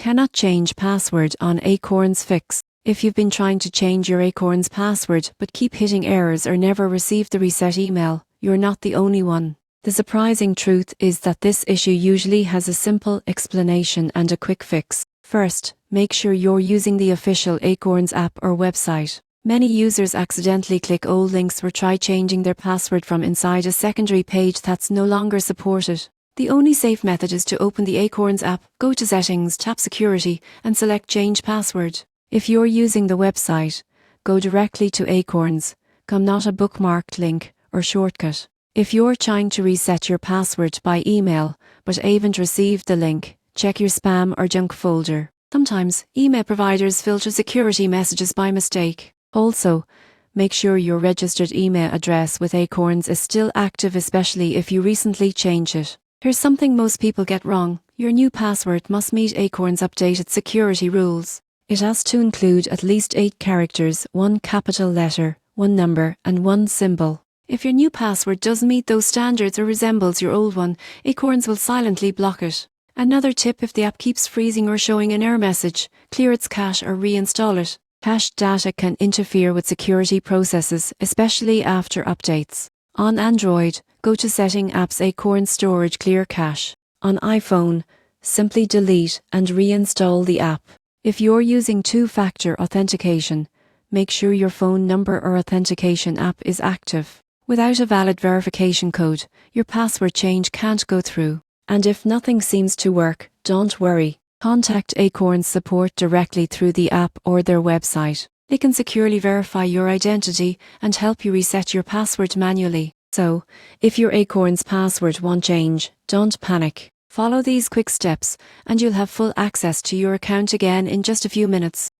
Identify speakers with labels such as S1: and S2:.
S1: Cannot change password on Acorns Fix. If you've been trying to change your Acorns password but keep hitting errors or never received the reset email, you're not the only one. The surprising truth is that this issue usually has a simple explanation and a quick fix. First, make sure you're using the official Acorns app or website. Many users accidentally click old links or try changing their password from inside a secondary page that's no longer supported. The only safe method is to open the Acorns app, go to Settings, tap Security, and select Change Password. If you're using the website, go directly to Acorns, not a bookmarked link or shortcut. If you're trying to reset your password by email but haven't received the link, check your spam or junk folder. Sometimes, email providers filter security messages by mistake. Also, make sure your registered email address with Acorns is still active, especially if you recently changed it. Here's something most people get wrong. Your new password must meet Acorns' updated security rules. It has to include at least 8 characters, 1 capital letter, 1 number, and 1 symbol. If your new password doesn't meet those standards or resembles your old one, Acorns will silently block it. Another tip: if the app keeps freezing or showing an error message, clear its cache or reinstall it. Cached data can interfere with security processes, especially after updates. On Android, go to Setting Apps, Acorns Storage Clear Cache. On iPhone, simply delete and reinstall the app. If you're using two-factor authentication, make sure your phone number or authentication app is active. Without a valid verification code, your password change can't go through. And if nothing seems to work, don't worry. Contact Acorns support directly through the app or their website. They can securely verify your identity and help you reset your password manually. So, if your Acorns password won't change, don't panic. Follow these quick steps and you'll have full access to your account again in just a few minutes.